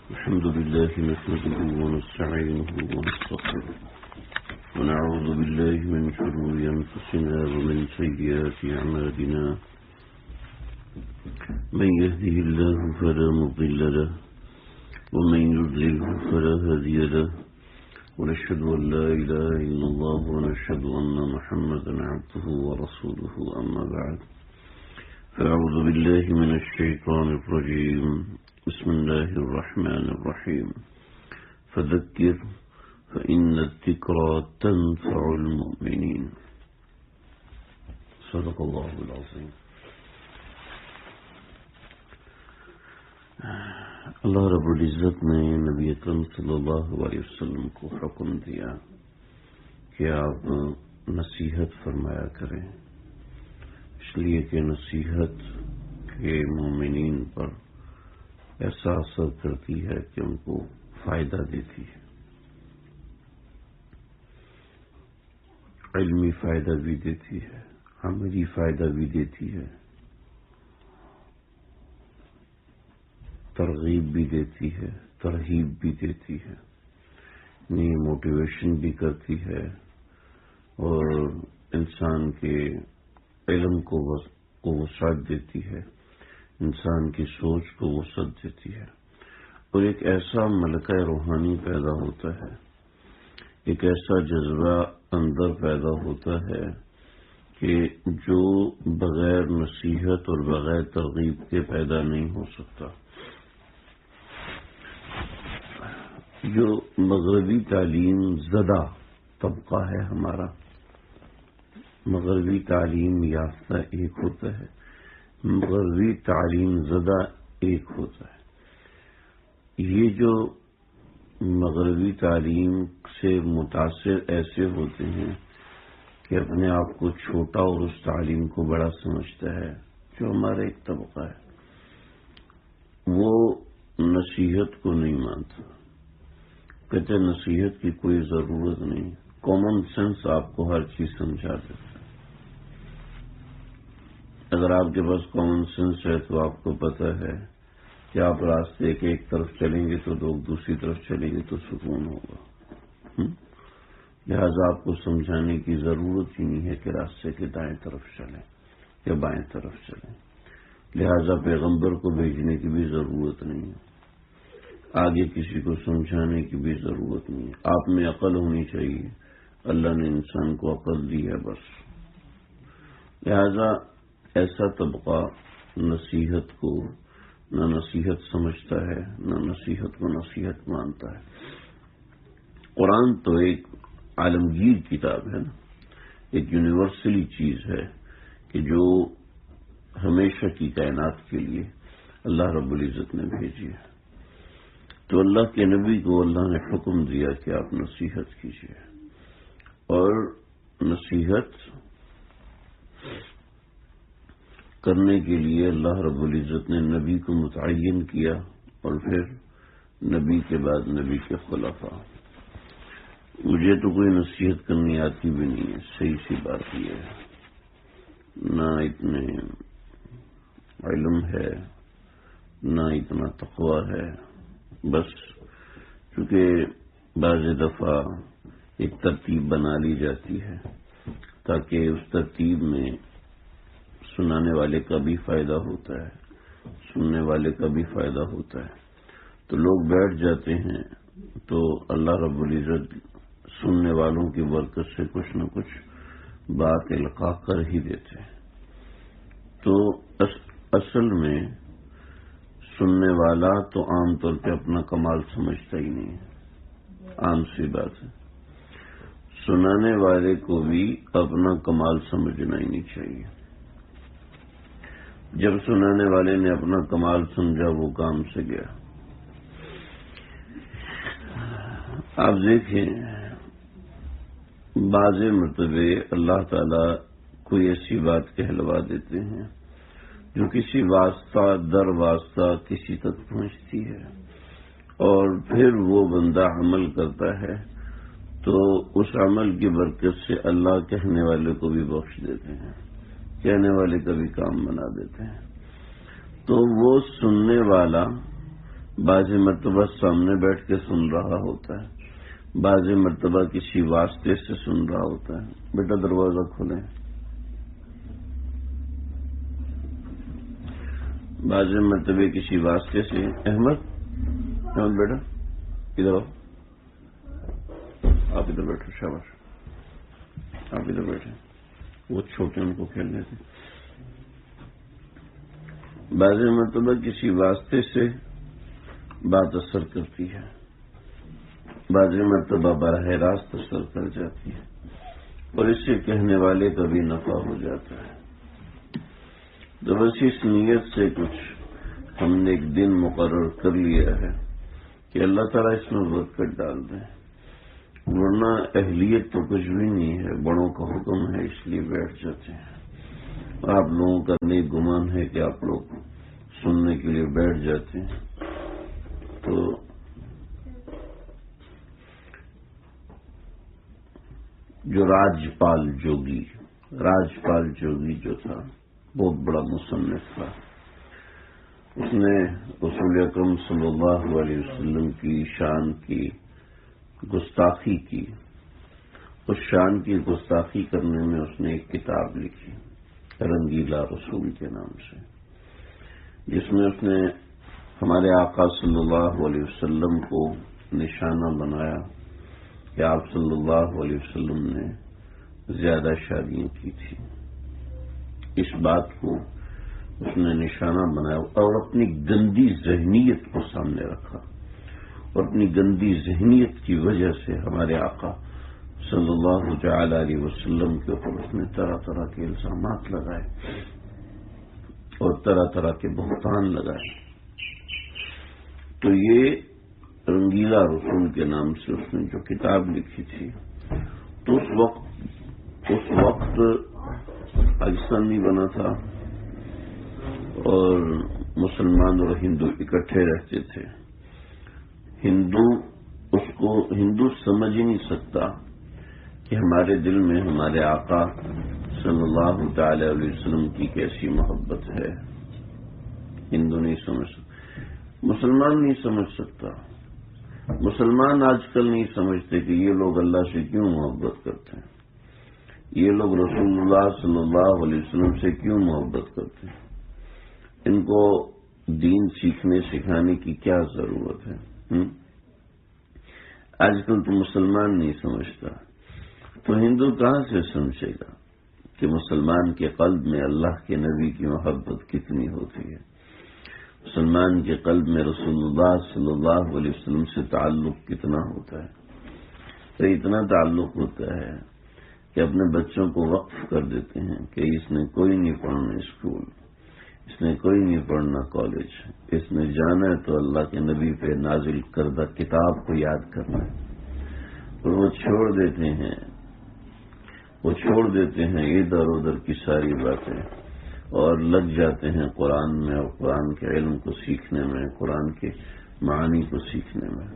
الحمد لله نحمده ونستعينه ونستغفره ونعوذ بالله من شرور أنفسنا ومن سيئات أعمالنا من يهده الله فلا مضل له ومن يضلله فلا هادي له ونشهد أن لا إله إلا الله ونشهد أن محمدا عبده ورسوله أما بعد فأعوذ بالله من الشيطان الرجيم بسم الله الرحمن الرحيم فذكر فإن الذكرى تنفع المؤمنين صدق الله العظيم. اللہ رب العزت نے نبی اکرم صلی اللہ علیہ وسلم کو حکم دیا کہ آپ نصیحت فرمایا کریں، اس لیے کہ نصیحت کے مومنین پر ایسا اثر کرتی ہے کہ ان کو فائدہ دیتی ہے، علمی فائدہ بھی دیتی ہے، عملی فائدہ بھی دیتی ہے، ترغیب بھی دیتی ہے، ترہیب بھی دیتی ہے، نئی موٹیویشن بھی کرتی ہے اور انسان کے علم کو وسعت دیتی ہے، انسان کی سوچ کو وسعت دیتی ہے اور ایک ایسا ملکہ روحانی پیدا ہوتا ہے، ایک ایسا جذبہ اندر پیدا ہوتا ہے کہ جو بغیر نصیحت اور بغیر ترغیب کے پیدا نہیں ہو سکتا. جو مغربی تعلیم زدہ طبقہ ہے ہمارا، مغربی تعلیم یافتہ ایک ہوتا ہے، مغربی تعلیم زدہ ایک ہوتا ہے. یہ جو مغربی تعلیم سے متاثر ایسے ہوتے ہیں کہ اپنے آپ کو چھوٹا اور اس تعلیم کو بڑا سمجھتا ہے. جو ہمارا ایک طبقہ ہے وہ نصیحت کو نہیں مانتا، کہتے نصیحت کی کوئی ضرورت نہیں، کامن سینس آپ کو ہر چیز سمجھا دیتا ہے. اگر آپ کے پاس کامن سینس ہے تو آپ کو پتہ ہے کہ آپ راستے کے ایک طرف چلیں گے تو لوگ دوسری طرف چلیں گے تو سکون ہوگا. لہذا آپ کو سمجھانے کی ضرورت ہی نہیں ہے کہ راستے کے دائیں طرف چلیں یا بائیں طرف چلیں. لہذا پیغمبر کو بھیجنے کی بھی ضرورت نہیں ہے، آگے کسی کو سمجھانے کی بھی ضرورت نہیں ہے. آپ میں عقل ہونی چاہیے، اللہ نے انسان کو عقل دی ہے بس. لہذا ایسا طبقہ نصیحت کو نہ نصیحت سمجھتا ہے، نہ نصیحت کو نصیحت مانتا ہے. قرآن تو ایک عالمگیر کتاب ہے نا، ایک یونیورسلی چیز ہے کہ جو ہمیشہ کی کائنات کے لیے اللہ رب العزت نے بھیجی ہے. تو اللہ کے نبی کو اللہ نے حکم دیا کہ آپ نصیحت کیجیے، اور نصیحت کرنے کے لیے اللہ رب العزت نے نبی کو متعین کیا اور پھر نبی کے بعد نبی کے خلفاء. مجھے تو کوئی نصیحت کرنی آتی بھی نہیں ہے، صحیح سی بات یہ ہے، نہ اتنے علم ہے نہ اتنا تقویٰ ہے. بس چونکہ بعض دفعہ ایک ترتیب بنا لی جاتی ہے تاکہ اس ترتیب میں سنانے والے کا بھی فائدہ ہوتا ہے، سننے والے کا بھی فائدہ ہوتا ہے. تو لوگ بیٹھ جاتے ہیں تو اللہ رب العزت سننے والوں کی برکت سے کچھ نہ کچھ بات القاء کر ہی دیتے ہیں. تو اصل میں سننے والا تو عام طور پہ اپنا کمال سمجھتا ہی نہیں ہے، عام سی بات ہے. سنانے والے کو بھی اپنا کمال سمجھنا ہی نہیں چاہیے. جب سنانے والے نے اپنا کمال سمجھا وہ کام سے گیا. آپ دیکھیں بعض مرتبے اللہ تعالیٰ کوئی ایسی بات کہلوا دیتے ہیں جو کسی واسطہ در واسطہ کسی تک پہنچتی ہے اور پھر وہ بندہ عمل کرتا ہے تو اس عمل کی برکت سے اللہ کہنے والے کو بھی بخش دیتے ہیں، کہنے والے کا بھی کام بنا دیتے ہیں. تو وہ سننے والا بعض مرتبہ سامنے بیٹھ کے سن رہا ہوتا ہے، بعض مرتبہ کسی واسطے سے سن رہا ہوتا ہے۔ بیٹا دروازہ کھولیں۔ بعض مرتبہ کسی واسطے سے احمد بیٹا ادھر آؤ، آپ ادھر بیٹھو، شاباش، آپ ادھر بیٹھے، وہ چھوٹے ان کو کھیلنے تھے۔ بعض مرتبہ کسی واسطے سے بات اثر کرتی ہے، بعض مرتبہ براہ راست اثر کر جاتی ہے، اور اس سے کہنے والے کا بھی نفع ہو جاتا ہے۔ تو بس اس نیت سے کچھ ہم نے ایک دن مقرر کر لیا ہے کہ اللہ تعالیٰ اس میں برکت ڈال دیں، ورنہ اہلیت تو کچھ بھی نہیں ہے، بڑوں کا حکم ہے اس لیے بیٹھ جاتے ہیں۔ آپ لوگوں کا نیک گمان ہے کہ آپ لوگ سننے کے لیے بیٹھ جاتے ہیں، تو جو راجپال جوگی جو تھا، بہت بڑا مصنف تھا، اس نے رسول اکرم صلی اللہ علیہ وسلم کی شان کی گستاخی کی۔ اس شان کی گستاخی کرنے میں اس نے ایک کتاب لکھی رنگیلا رسول کے نام سے، جس میں اس نے ہمارے آقا صلی اللہ علیہ وسلم کو نشانہ بنایا کہ آپ صلی اللہ علیہ وسلم نے زیادہ شادیاں کی تھی۔ اس بات کو اس نے نشانہ بنایا اور اپنی گندی ذہنیت کو سامنے رکھا، اور اپنی گندی ذہنیت کی وجہ سے ہمارے آقا صلی اللہ تعالی علیہ وسلم کے اوپر اس نے طرح طرح کے الزامات لگائے اور طرح طرح کے بہتان لگائے۔ تو یہ رنگیلا رسول کے نام سے اس نے جو کتاب لکھی تھی، تو اس وقت پاکستان نہیں بنا تھا اور مسلمان اور ہندو اکٹھے رہتے تھے۔ ہندو سمجھ ہی نہیں سکتا کہ ہمارے دل میں ہمارے آقا صلی اللہ تعالی علیہ وسلم کی کیسی محبت ہے۔ ہندو نہیں سمجھ سکتا، مسلمان نہیں سمجھ سکتا۔ مسلمان آج کل نہیں سمجھتے کہ یہ لوگ اللہ سے کیوں محبت کرتے ہیں، یہ لوگ رسول اللہ صلی اللہ علیہ وسلم سے کیوں محبت کرتے ہیں، ان کو دین سیکھنے سکھانے کی کیا ضرورت ہے۔ آج کل تو مسلمان نہیں سمجھتا، تو ہندو کہاں سے سمجھے گا کہ مسلمان کے قلب میں اللہ کے نبی کی محبت کتنی ہوتی ہے، مسلمان کے قلب میں رسول اللہ صلی اللہ علیہ وسلم سے تعلق کتنا ہوتا ہے۔ تو اتنا تعلق ہوتا ہے کہ اپنے بچوں کو وقف کر دیتے ہیں کہ اس نے کوئی نہیں پڑھنا اسکول، اس نے کوئی نہیں پڑھنا کالج، اس نے جانا ہے تو اللہ کے نبی پہ نازل کردہ کتاب کو یاد کرنا ہے، اور وہ چھوڑ دیتے ہیں ادھر ادھر کی ساری باتیں اور لگ جاتے ہیں قرآن میں اور قرآن کے علم کو سیکھنے میں، قرآن کے معانی کو سیکھنے میں۔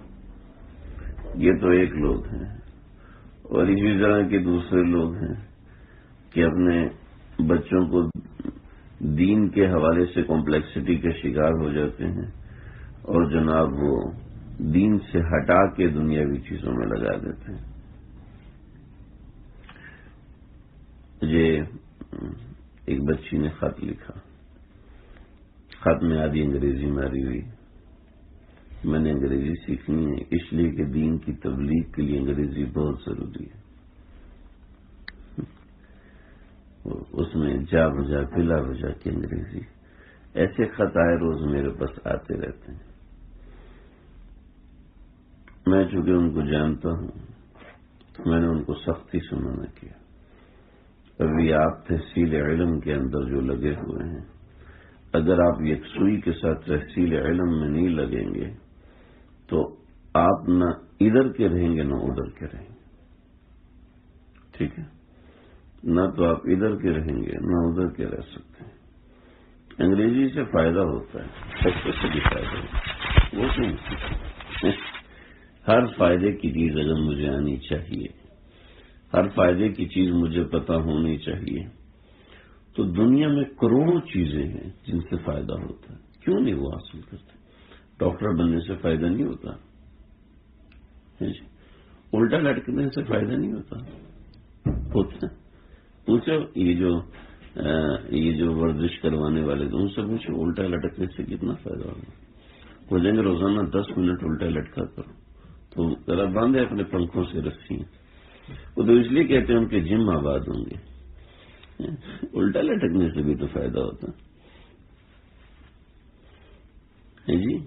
یہ تو ایک لوگ ہیں، اور اسی طرح کے دوسرے لوگ ہیں کہ اپنے بچوں کو دین کے حوالے سے کمپلیکسٹی کے شکار ہو جاتے ہیں اور جناب وہ دین سے ہٹا کے دنیاوی چیزوں میں لگا دیتے ہیں۔ مجھے ایک بچی نے خط لکھا، خط میں آدھی انگریزی ماری ہوئی۔ میں نے انگریزی سیکھنی ہے اس لیے کہ دین کی تبلیغ کے لیے انگریزی بہت ضروری ہے۔ اس میں جا بجا بلا بجا کی انگریزی، ایسے خط آئے روز میرے پاس آتے رہتے ہیں۔ میں چونکہ ان کو جانتا ہوں تو میں نے ان کو سختی سے منع کیا۔ ابھی آپ تحصیل علم کے اندر جو لگے ہوئے ہیں، اگر آپ یکسوئی کے ساتھ تحصیل علم میں نہیں لگیں گے تو آپ نہ ادھر کے رہیں گے نہ ادھر کے رہیں گے، ٹھیک ہے؟ نہ تو آپ ادھر کے رہیں گے نہ ادھر کے رہ سکتے ہیں۔ انگریزی سے فائدہ ہوتا ہے، بچوں سے بھی فائدہ ہوتا ہے، وہ کیوں؟ ہر فائدے کی چیز اگر مجھے آنی چاہیے، ہر فائدے کی چیز مجھے پتہ ہونی چاہیے، تو دنیا میں کروڑوں چیزیں ہیں جن سے فائدہ ہوتا ہے، کیوں نہیں وہ حاصل کرتے؟ ڈاکٹر بننے سے فائدہ نہیں ہوتا، الٹا لٹکنے سے فائدہ نہیں ہوتا. پوچھو یہ جو ورزش کروانے والے ان سے پوچھو الٹا لٹکنے سے کتنا فائدہ ہوگا. وہ دیں گے روزانہ 10 منٹ الٹا لٹکا کرو تو ذرا باندھے اپنے پنکھوں سے رسی. وہ تو اس لیے کہتے ہیں ان کے جم آباد ہوں گے. الٹا لٹکنے سے بھی تو فائدہ ہوتا ہے جی.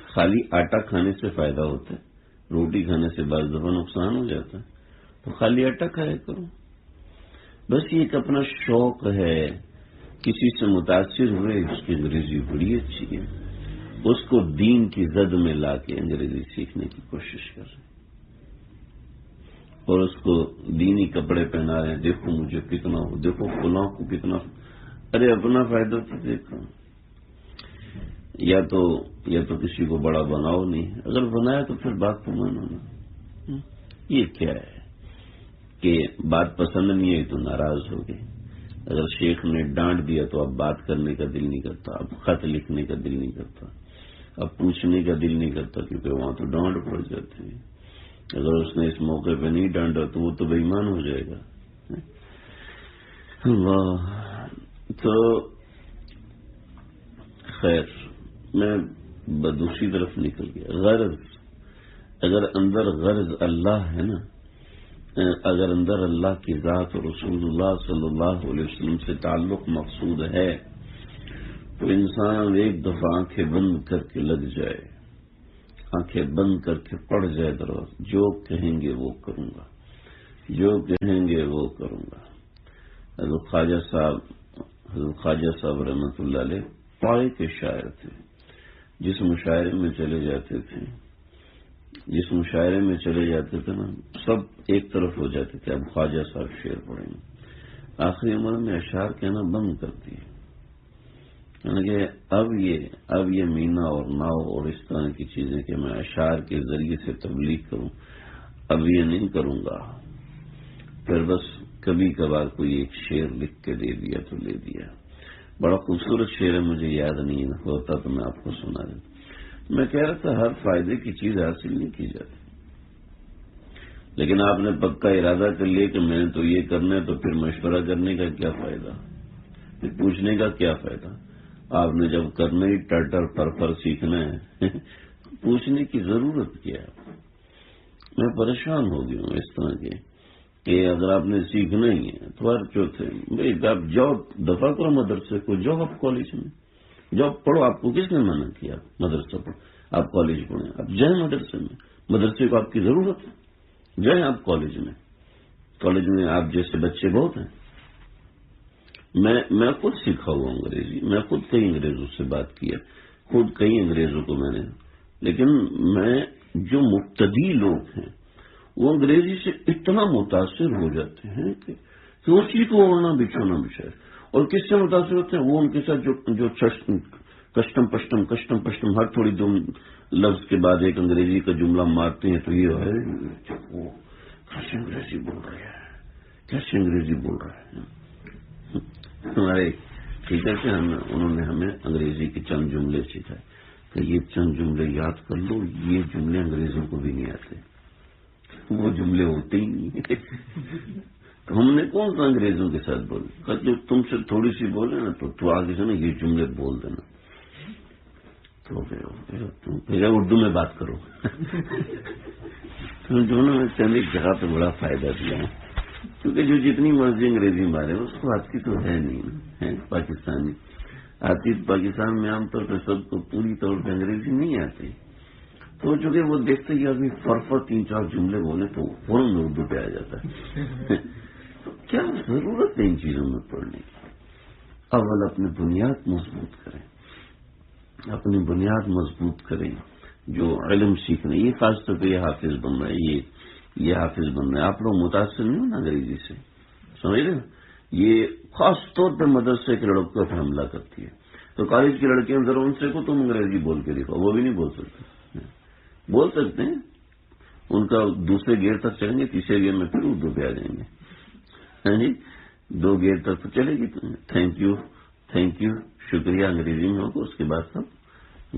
خالی آٹا کھانے سے فائدہ ہوتا ہے، روٹی کھانے سے بعض دفعہ نقصان ہو جاتا ہے. تو خالی آٹا کھایا کرو. بس یہ ایک اپنا شوق ہے، کسی سے متاثر ہوئے اس کی انگریزی بڑی اچھی ہے، اس کو دین کی زد میں لا کے انگریزی سیکھنے کی کوشش کر رہے ہیں اور اس کو دینی کپڑے پہنا رہے ہیں. دیکھو مجھے کتنا ہو، دیکھو فلاں کو کتنا. ارے اپنا فائدہ تو دیکھو. یا تو کسی کو بڑا بناؤ نہیں، اگر بنایا تو پھر بات کو مانو نا. یہ کیا ہے کہ بات پسند نہیں آئی تو ناراض ہو گئے. اگر شیخ نے ڈانٹ دیا تو اب بات کرنے کا دل نہیں کرتا، اب خط لکھنے کا دل نہیں کرتا، اب پوچھنے کا دل نہیں کرتا، کیونکہ وہاں تو ڈانٹ پڑ جاتے ہیں. اگر اس نے اس موقع پہ نہیں ڈانٹا تو وہ تو بے ایمان ہو جائے گا. اللہ. تو خیر میں دوسری طرف نکل گیا. غرض، اگر اندر غرض اللہ ہے نا، اگر اندر اللہ کی ذات اور رسول اللہ صلی اللہ علیہ وسلم سے تعلق مقصود ہے تو انسان ایک دفعہ آنکھیں بند کر کے لگ جائے، آنکھیں بند کر کے پڑ جائے دروازہ. جو کہیں گے وہ کروں گا، جو کہیں گے وہ کروں گا. حضرت خواجہ صاحب رحمۃ اللہ علیہ پائے کے شاعر تھے. جس مشاعرے میں چلے جاتے تھے نا سب ایک طرف ہو جاتے تھے. اب خواجہ صاحب شعر پڑھیں گے. آخری عمر میں اشعار کہنا بند کرتی ہے، یعنی کہ اب یہ مینا اور ناؤ اور اس طرح کی چیزیں کہ میں اشعار کے ذریعے سے تبلیغ کروں، اب یہ نہیں کروں گا. پھر بس کبھی کبھار کوئی ایک شعر لکھ کے دے دیا تو لے دیا. بڑا خوبصورت شعر ہے، مجھے یاد نہیں ہوتا تو میں آپ کو سنا دوں. میں کہہ رہا تھا ہر فائدے کی چیز حاصل نہیں کی جاتی، لیکن آپ نے پکا ارادہ کر لیا کہ میں نے تو یہ کرنا ہے، تو پھر مشورہ کرنے کا کیا فائدہ، پھر پوچھنے کا کیا فائدہ. آپ نے جب کرنا ہی ٹر پر سیکھنا ہے پوچھنے کی ضرورت کیا ہے. میں پریشان ہو گیا ہوں اس طرح کے کہ اگر آپ نے سیکھنا ہی ہے تو ہر چوتھے بھائی آپ جاؤ، دفعہ کرو مدرسے کو، جاؤ آپ کالج میں جاؤ پڑھو. آپ کو کس نے منع کیا مدرسہ پڑھو؟ آپ کالج پڑھیں، آپ جائیں مدرسے میں. مدرسے کو آپ کی ضرورت ہے، جائیں آپ کالج میں. کالج میں آپ جیسے بچے بہت ہیں. میں خود سیکھا ہوا انگریزی، میں خود کئی انگریزوں سے بات کیا، خود کئی انگریزوں کو میں نے. لیکن میں جو مبتدی لوگ ہیں وہ انگریزی سے اتنا متاثر ہو جاتے ہیں کہ اسی کو اوڑھنا بچھونا بچھائے. اور کس سے متاثر ہوتے ہیں؟ وہ ان کے ساتھ جو کسٹم پشٹم ہر تھوڑی دو لفظ کے بعد ایک انگریزی کا جملہ مارتے ہیں تو یہ ہے کیسے انگریزی بول رہے ہیں، کیسے انگریزی بول رہے ہیں. ہمارے ٹیچر سے انہوں نے ہمیں انگریزی کے چند جملے سکھائے کہ یہ چند جملے یاد کر لو، یہ جملے انگریزوں کو بھی نہیں آتے، وہ جملے ہوتے ہی نہیں. تو ہم نے کون سا انگریزوں کے ساتھ بولے، جو تم سے تھوڑی سی بولے نا تو آگے سے نا یہ جملے بول دینا. تو پھر اردو میں بات کرو. تو دونوں میں چند ایک جگہ پہ بڑا فائدہ دیا ہے، کیونکہ جو جتنی مرضی انگریزی مارے اس کو آتی تو ہے نہیں ہے. پاکستانی آتی، پاکستان میں عام طور پہ سب کو پوری طور پہ انگریزی نہیں آتی. تو چونکہ وہ دیکھتے ہی آدمی فرفر 3-4 جملے بولے تو فوراً اردو پہ آ جاتا ہے. تو کیا ضرورت ہے ان چیزوں میں پڑھنے کی؟ اول اپنی بنیاد مضبوط کریں، اپنی بنیاد مضبوط کریں. جو علم سیکھنا، یہ خاص طور پہ یہ حافظ بننا ہے، یہ حافظ بننا ہے. آپ لوگ متاثر نہیں ہونا انگریزی سے، سمجھ رہے. یہ خاص طور پہ مدرسے کے لڑکوں پہ حملہ کرتی ہے. تو کالج کی لڑکیاں ذرا ان سے کو تم انگریزی بول کے دکھاؤ، وہ بھی نہیں بول سکتے ہیں. ان کا دوسرے گیئر تک چلیں گے، تیسرے گیئر میں پھر اردو پہ آ جائیں گے. ہاں جی، 2 گیئر تک تو چلے گی. تھینک یو شکریہ انگریزی میں ہوگا، اس کے بعد سب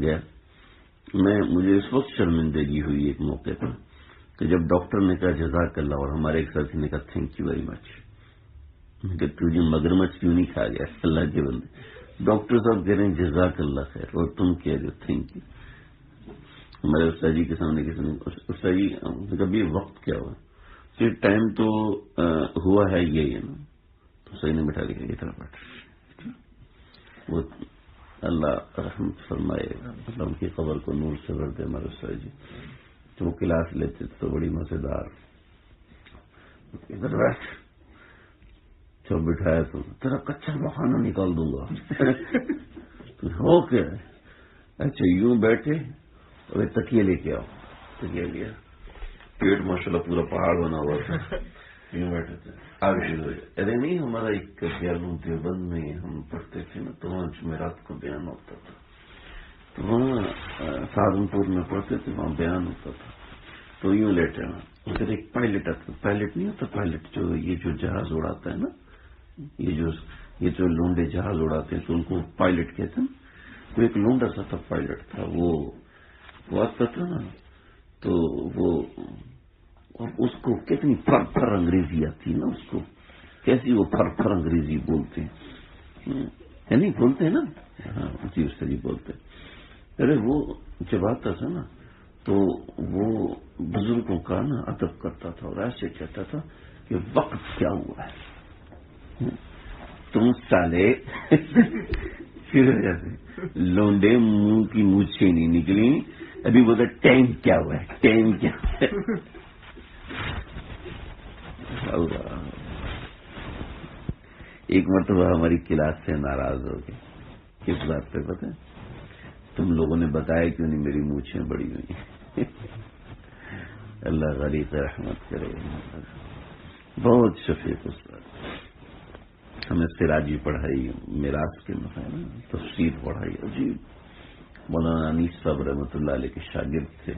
گیا. مجھے اس وقت شرمندگی ہوئی ایک موقع پر کہ جب ڈاکٹر نے کہا جزاک اللہ اور ہمارے ایک ساتھی نے کہا تھینک یو ویری مچ، کہ تجھے مگرمچھ کیوں نہیں کھا گیا اللہ کے بندے، ڈاکٹر صاحب کہہ رہے ہیں جزاک اللہ خیر اور تم کہہ رہے ہو تھینک یو۔ ہمارے استاد جی کے سامنے کسی نے استاد جی کبھی وقت کیا ہوا پھر ٹائم تو ہوا ہے یہی ہے نا، تو صحیح نے بٹھا کے اتنا بیٹھ وہ اللہ رحمت فرمائے، اللہ ان کی قبر کو نور سے بھر دے ہمارے استاد جی، تو وہ کلاس لیتے تو بڑی مزیدار، ادھر بیٹھ جب بٹھایا تو تیرا کچا بخانہ نکال دوں گا ہو کیا اچھا یوں بیٹھے اور تکیے لے کے آؤ، تکیے لیا، پیٹ ماشاءاللہ پورا پہاڑ بنا ہوا تھا، یوں بیٹھے تھے آگے شروع ہو جائے، ارے نہیں ہمارا ایک بیالوں دیوبند میں ہم پڑھتے تھے نا تو وہاں جمعرات کو بیان ہوتا تھا، تو وہاں سہارنپور میں پڑھتے تھے وہاں بیان ہوتا تھا، تو یوں لیٹے ہیں پھر ایک پائلٹ آتا، پائلٹ نہیں ہوتا، پائلٹ جو یہ جو جہاز اڑاتا ہے نا، یہ جو لونڈے جہاز اڑاتے ہیں تو ان کو پائلٹ کہتے ہیں، تو ایک لونڈا سا تھا پائلٹ تھا، وہ آتا تھا نا تو وہ اس کو کتنی پھر پھر انگریزی آتی ہے نا، اس کو کیسی وہ پھر پھر انگریزی بولتے ہیں، نہیں بولتے ہیں نا، ہاں جی اس طریقے بولتے ہیں، ارے وہ جب آتا تھا نا تو وہ بزرگوں کا نا ادب کرتا تھا اور ایسے کہتا تھا کہ وقت کیا ہوا ہے تم سالے پھر لونڈے منہ کی مونچھیں نہیں نکلی، ابھی بولتا ٹائم کیا ہوا ہے، ٹائم کیا ہے ایک مرتبہ ہماری کلاس سے ناراض ہو گئے، کس بات پہ پتہ ہے؟ تم لوگوں نے بتایا کیوں نہیں میری مونچھیں بڑی ہوئی اللہ غریب رحمت کرے، بہت شفیق استاد، ہمیں سراجی پڑھائی، میراث کے مسائل تفسیر پڑھائی، عجیب، مولانا انیس صاحب رحمۃ اللہ علیہ کے شاگرد تھے،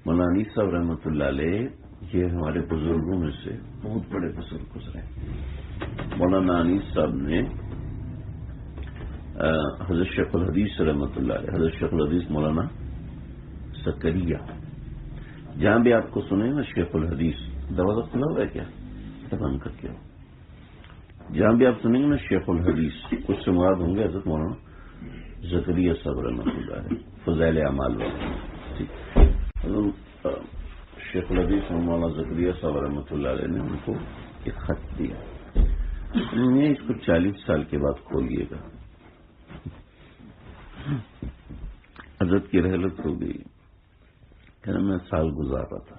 مولانا انیس صاحب رحمۃ اللہ علیہ یہ ہمارے بزرگوں میں سے بہت بڑے بزرگ گزرے، مولانا انیس صاحب نے حضرت شیخ الحدیث رحمۃ اللہ علیہ، حضرت شیخ الحدیث مولانا زکریا، جہاں بھی آپ کو سنیں نا شیخ الحدیث، دروازہ کھلا ہوا ہے کیا بند کر کے، جہاں بھی آپ سنیں گے نا شیخ الحدیث اس سے مراد ہوں گے حضرت مولانا زکریا صاحب رحمۃ اللہ علیہ، فضائل اعمال والے، ٹھیک، شیخ الحدیث مولانا زکریا صاحب رحمۃ اللہ علیہ نے ان کو ایک خط دیا، اس کو 40 سال کے بعد کھولیے گا، حضرت کی رحلت ہو گئی، کہنا میں سال گزار رہا تھا،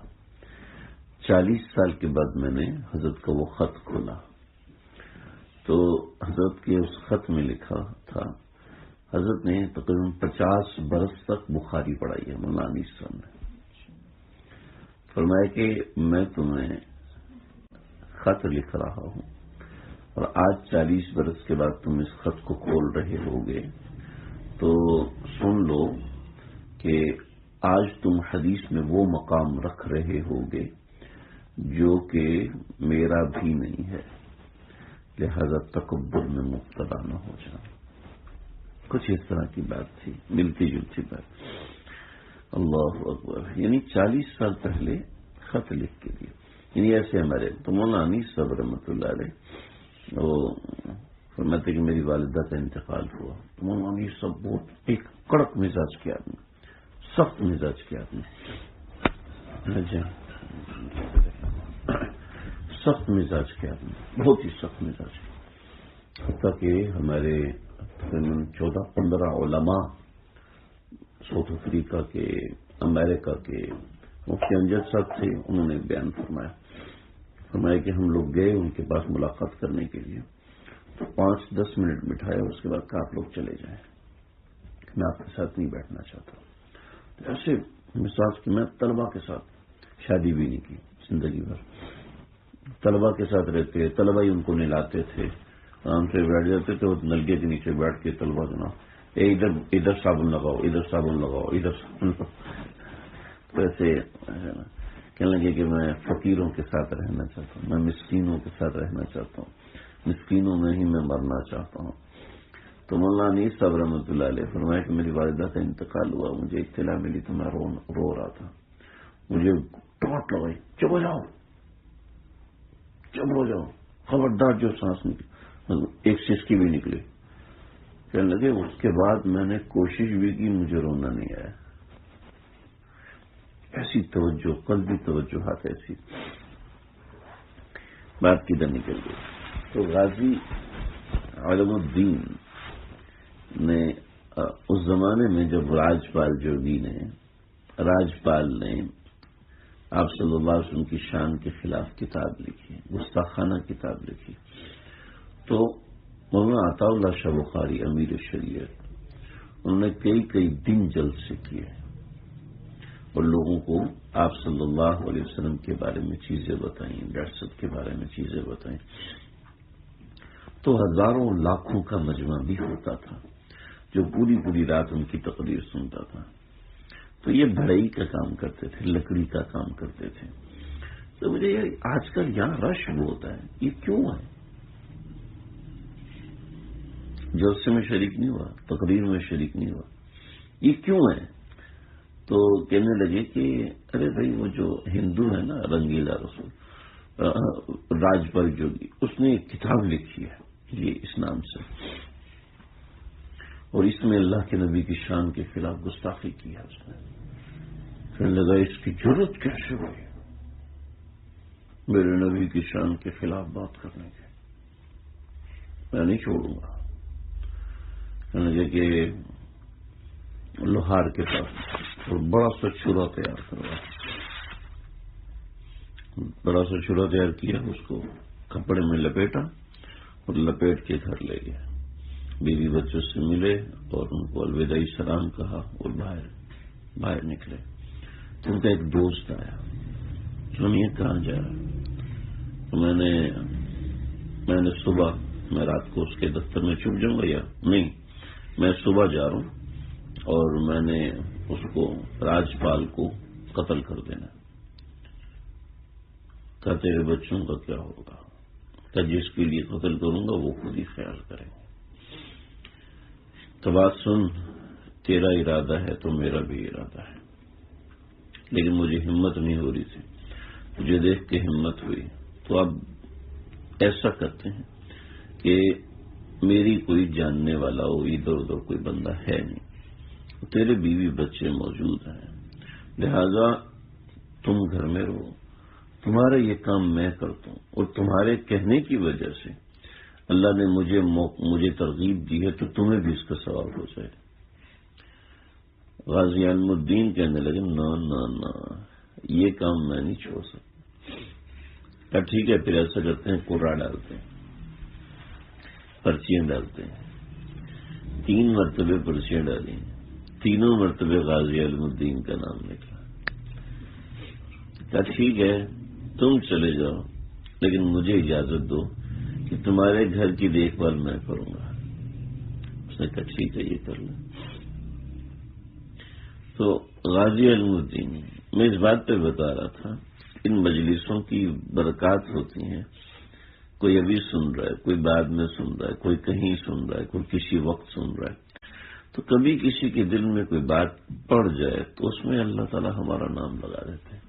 40 سال کے بعد میں نے حضرت کا وہ خط کھولا تو حضرت کے اس خط میں لکھا تھا، حضرت نے تقریباً 50 برس تک بخاری پڑھائی ہے، مولانا انیس صاحب نے فرمایا کہ میں تمہیں خط لکھ رہا ہوں اور آج 40 برس کے بعد تم اس خط کو کھول رہے ہوگے تو سن لو کہ آج تم حدیث میں وہ مقام رکھ رہے ہوگے جو کہ میرا بھی نہیں ہے، لہذا تکبر میں مبتلا نہ ہو جانا، کچھ اس طرح کی بات تھی، ملتی جلتی بات، اللہ اکبر، یعنی 40 سال پہلے خط لکھ کے دیا، یعنی ایسے ہمارے تو مولانا انیس صاحب رحمۃ اللہ علیہ وہ فرماتے کہ میری والدہ کا انتقال ہوا تو مولانا انیس صاحب بہت ایک کڑک مزاج کے آدمی، سخت مزاج کے آدمی، سخت مزاج کے آدمی، بہت ہی سخت مزاج کے، حتیٰ کہ ہمارے 14-15 علماء ساؤتھ افریقہ کے، امریکہ کے، مفتی امجد صاحب تھے، انہوں نے بیان فرمایا کہ ہم لوگ گئے ان کے پاس ملاقات کرنے کے لیے تو 5-10 منٹ بٹھایا، اس کے بعد کہا آپ لوگ چلے جائیں، میں آپ کے ساتھ نہیں بیٹھنا چاہتا، تو ایسے مثال کہ میں طلبا کے ساتھ شادی بھی نہیں کی زندگی بھر، طلبا کے ساتھ رہتے، طلبا ہی ان کو نلاتے تھے، آرام سے بیٹھ جاتے تھے، وہ نلکے کے نیچے بیٹھ کے طلبا جناب ادھر صابن لگاؤ، ادھر صابن لگاؤ، ادھر صابن لگاؤ، ویسے کہنے لگے کہ میں فقیروں کے ساتھ رہنا چاہتا ہوں، میں مسکینوں کے ساتھ رہنا چاہتا ہوں، مسکینوں میں ہی میں مرنا چاہتا ہوں، تو مولانا انیس صاحب رحمۃ اللہ علیہ فرمایا کہ میری والدہ کا انتقال ہوا، مجھے اطلاع ملی تو میں رو رہا تھا، مجھے ٹوٹ لگائی، چپ ہو جاؤ، چپ ہو جاؤ، خبردار جو سانس نکلی، ایک سسکی بھی نکلی. کہنے لگے اس کے بعد میں نے کوشش بھی کی، مجھے رونا نہیں آیا. ایسی توجہ، قلبی توجہات ایسی. بات کدھر نکل گئی. تو غازی علم الدین نے اس زمانے میں جب راجپال نے آپ صلی اللہ علیہ وسلم کی شان کے خلاف کتاب لکھی، گستاخانہ کتاب لکھی، تو مولانا عطا اللہ شاہ بخاری امیر شریعت انہوں نے کئی دن جلسے کیے اور لوگوں کو آپ صلی اللہ علیہ وسلم کے بارے میں چیزیں بتائیں، درست کے بارے میں چیزیں بتائیں. تو ہزاروں لاکھوں کا مجمع بھی ہوتا تھا جو پوری رات ان کی تقریر سنتا تھا. تو یہ بڑھئی کا کام کرتے تھے، لکڑی کا کام کرتے تھے. تو مجھے آج کل یہاں رش ہوتا ہے، یہ کیوں ہے؟ جلسے میں شریک نہیں ہوا، تقریر میں شریک نہیں ہوا، یہ کیوں ہے؟ تو کہنے لگے کہ ارے بھائی وہ جو ہندو ہے نا رنگیلا رسول راجپال جوگی، اس نے ایک کتاب لکھی ہے یہ اس نام سے، اور اس میں اللہ کے نبی کی شان کے خلاف گستاخی کی ہے اس نے. کہنے لگا اس کی ضرورت کیسے ہوئی میرے نبی کی شان کے خلاف بات کرنے کی، میں نہیں چھوڑوں گا. کہنے لگے کہ لوہار کے پاس اور بڑا سا چورا تیار کروا، بڑا سا چورا تیار کیا، اس کو کپڑے میں لپیٹا اور لپیٹ کے گھر لے گیا. بیوی بچوں سے ملے اور ان کو الوداعی سلام کہا اور باہر نکلے. ان کا ایک دوست آیا، سنیے کہاں جا رہا؟ تو میں نے صبح، میں رات کو اس کے دفتر میں چھپ جاؤں گا یا نہیں، میں صبح جا رہا ہوں اور میں نے اس کو راجپال کو قتل کر دینا. کہا تیرے بچوں کا کیا ہوگا؟ کہ جس کے لیے قتل کروں گا وہ خود ہی خیال کریں گے. تو بات سن، تیرا ارادہ ہے تو میرا بھی ارادہ ہے، لیکن مجھے ہمت نہیں ہو رہی تھی، مجھے دیکھ کے ہمت ہوئی. تو اب ایسا کرتے ہیں کہ میری کوئی جاننے والا ہو، ادھر ادھر کوئی بندہ ہے نہیں، تیرے بیوی بچے موجود ہیں، لہذا تم گھر میں رہو، تمہارا یہ کام میں کرتا ہوں، اور تمہارے کہنے کی وجہ سے اللہ نے مجھے ترغیب دی ہے تو تمہیں بھی اس کا ثواب ہو جائے. غازی علم الدین کہنے لگے نہ یہ کام میں نہیں چھوڑ سکتا. ٹھیک ہے پھر ایسا کرتے ہیں، قرعہ ڈالتے ہیں، پرچیاں ڈالتے ہیں. 3 مرتبے پرچیاں ڈالی، تینوں مرتبے غازی علم الدین کا نام نکلا. کہا ٹھیک ہے تم چلے جاؤ، لیکن مجھے اجازت دو کہ تمہارے گھر کی دیکھ بھال میں کروں گا. اس نے کہا ٹھیک ہے یہ کر لیں. تو غازی علم الدین، میں اس بات پہ بتا رہا تھا، ان مجلسوں کی برکات ہوتی ہیں. کوئی ابھی سن رہا ہے، کوئی بعد میں سن رہا ہے، کوئی کہیں سن رہا ہے، کوئی کسی وقت سن رہا ہے. تو کبھی کسی کے دل میں کوئی بات پڑ جائے تو اس میں اللہ تعالی ہمارا نام لگا دیتے ہیں.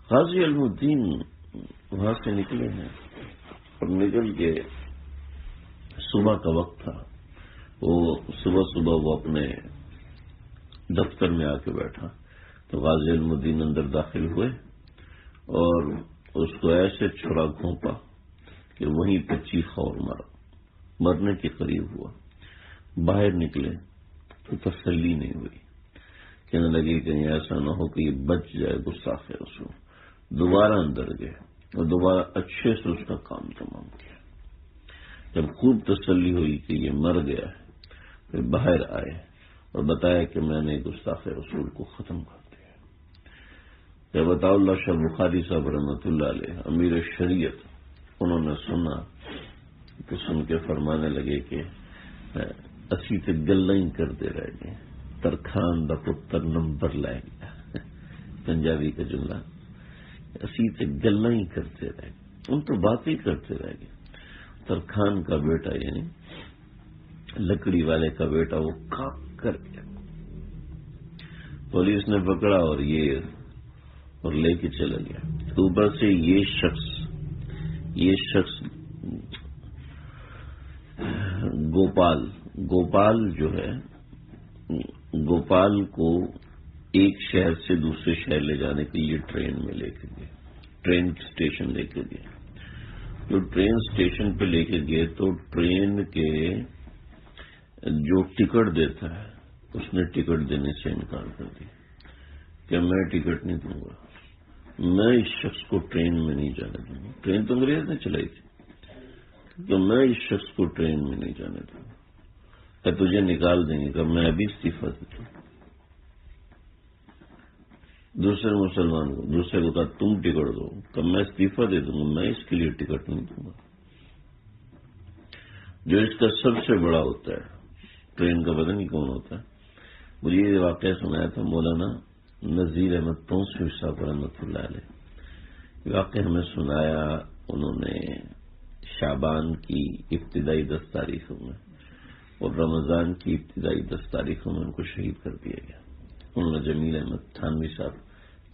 غازی علم الدین وہاں سے نکلے ہیں اور نکل کے صبح کا وقت تھا، وہ صبح وہ اپنے دفتر میں آ کے بیٹھا. تو غازی علم الدین اندر داخل ہوئے اور اس کو ایسے چھڑا گھونپا کہ وہیں پہ چیخا اور مرنے کے قریب ہوا. باہر نکلے تو تسلی نہیں ہوئی، کہنے لگے کہیں ایسا نہ ہو کہ یہ بچ جائے گستاخ رسول. دوبارہ اندر گئے اور دوبارہ اچھے سے اس کا کام تمام کیا. جب خوب تسلی ہوئی کہ یہ مر گیا ہے، پھر باہر آئے اور بتایا کہ میں نے گستاخ رسول کو ختم کر دیا. جب عطا اللہ شاہ بخاری صاحب رحمۃ اللہ علیہ امیر شریعت، انہوں نے سنا تو سن کے فرمانے لگے کہ اسی تے گلاں ہی کرتے رہ گئے، ترخان دا پتر نمبر لے گیا. پنجابی کا جملہ، اسی تے گلاں ہی کرتے رہ گئے، ان تو بات ہی کرتے رہ گئے. ترخان کا بیٹا یعنی لکڑی والے کا بیٹا وہ کھاپ کر گیا. پولیس نے پکڑا اور لے کے چلا گیا. اوپر سے یہ شخص گوپال جو ہے، گوپال کو ایک شہر سے دوسرے شہر لے جانے کے لیے ٹرین میں لے کے گئے، ٹرین اسٹیشن لے کے گئے. جو ٹرین اسٹیشن پہ لے کے گئے تو ٹرین کے جو ٹکٹ دیتا ہے اس نے ٹکٹ دینے سے انکار کر دیا کہ میں ٹکٹ نہیں دوں گا، میں اس شخص کو ٹرین میں نہیں جانے دوں گا. ٹرین تو انگریز نے چلائی تھی، تو میں اس شخص کو ٹرین میں نہیں جانے دوں گا کہ تجھے نکال دیں گے کہ میں ابھی استعفیٰ دیتا ہوں. دوسرے مسلمان کو، دوسرے کو کہا تم ٹکٹ دو، کہ میں استعفیٰ دے دوں گا، میں اس کے لیے ٹکٹ نہیں دوں گا. جو اس کا سب سے بڑا ہوتا ہے ٹرین کا پتہ نہیں کون ہوتا ہے. مجھے یہ واقعہ سنایا تھا مولانا نذیر احمد توسیع صاحب رحمۃ اللہ علیہ. یہ واقعہ ہمیں سنایا انہوں نے شعبان کی ابتدائی 10 تاریخوں میں اور رمضان کی ابتدائی 10 تاریخوں میں ان کو شہید کر دیا گیا. انہوں نے جمیل احمد تھانوی صاحب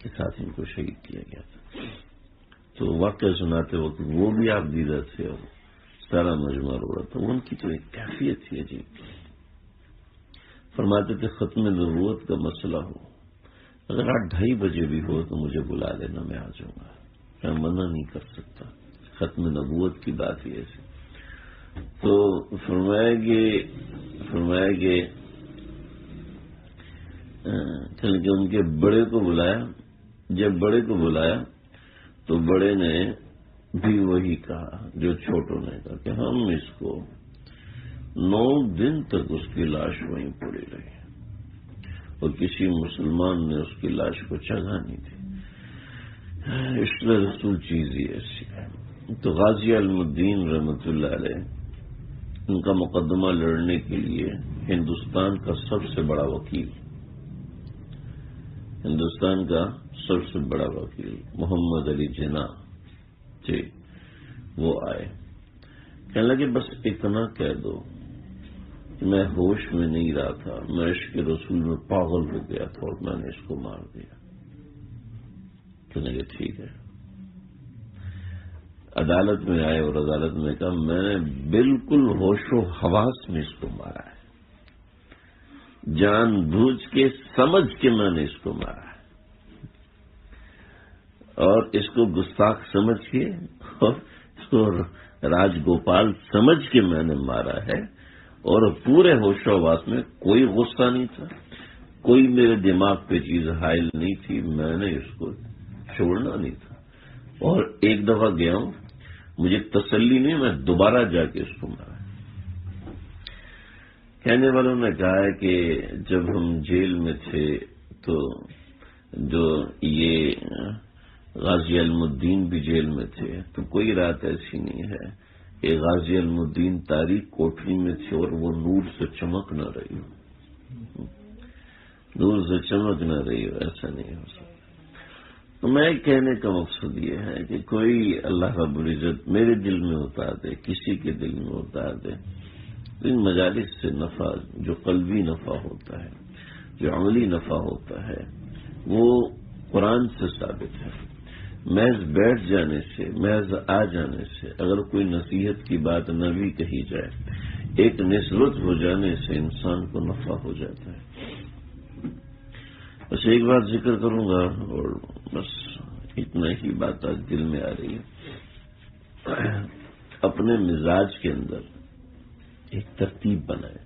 کے ساتھ ان کو شہید کیا گیا تھا. تو واقعہ سناتے وقت وہ بھی آپ دیدہ تھے اور سارا مجمع رو رہا تھا. ان کی تو ایک کیفیت تھی عجیب. فرماتے تھے ختم نبوت کا مسئلہ ہو، اگر 8-2:30 بجے بھی ہو تو مجھے بلا لینا، میں آ جاؤں گا، میں منع نہیں کر سکتا. ختم نبوت کی بات ہی ایسی. تو فرمایا کہ ان کے بڑے کو بلایا. جب بڑے کو بلایا تو بڑے نے بھی وہی کہا جو چھوٹوں نے کہا کہ ہم اس کو 9 دن تک اس کی لاش وہیں پڑی رہی اور کسی مسلمان نے اس کی لاش کو چگا نہیں تھی. عشق رسول چیز ہی ایسی ہے. تو غازی الدین رحمت اللہ علیہ ان کا مقدمہ لڑنے کے لیے ہندوستان کا سب سے بڑا وکیل محمد علی جناح جی وہ آئے. کہنے لگے بس اتنا کہہ دو میں ہوش میں نہیں رہا تھا، میں عشق رسول میں پاگل ہو گیا تھا اور میں نے اس کو مار دیا. کہنے لگے ٹھیک ہے. عدالت میں آئے اور عدالت میں کہا میں نے بالکل ہوش و حواس میں اس کو مارا ہے، جان بوجھ کے سمجھ کے میں نے اس کو مارا ہے اور اس کو گستاخ سمجھ کے اور اس کو راج گوپال سمجھ کے میں نے مارا ہے اور پورے ہوش و حواس میں کوئی غصہ نہیں تھا، کوئی میرے دماغ پہ چیز حائل نہیں تھی، میں نے اس کو چھوڑنا نہیں تھا. اور ایک دفعہ گیا ہوں، مجھے تسلی نہیں، میں دوبارہ جا کے اس کو مارا. کہنے والوں نے کہا ہے کہ جب ہم جیل میں تھے تو جو یہ غازی الدین بھی جیل میں تھے تو کوئی رات ایسی نہیں ہے کہ غازی الدین تاریخ کوٹری میں تھے اور وہ نور سے چمک نہ رہی ہو، ایسا نہیں ہو سکتا. تو میں کہنے کا مقصد یہ ہے کہ کوئی اللہ رب العزت میرے دل میں اتار دے، کسی کے دل میں اتار دے. ان مجالس سے نفع جو قلبی نفع ہوتا ہے، جو عملی نفع ہوتا ہے، وہ قرآن سے ثابت ہے. محض بیٹھ جانے سے، محض آ جانے سے اگر کوئی نصیحت کی بات نہ بھی کہی جائے، ایک نسبت ہو جانے سے انسان کو نفع ہو جاتا ہے. بس ایک بات ذکر کروں گا اور بس اتنا ہی بات آج دل میں آ رہی ہے. اپنے مزاج کے اندر ایک ترتیب بنائے.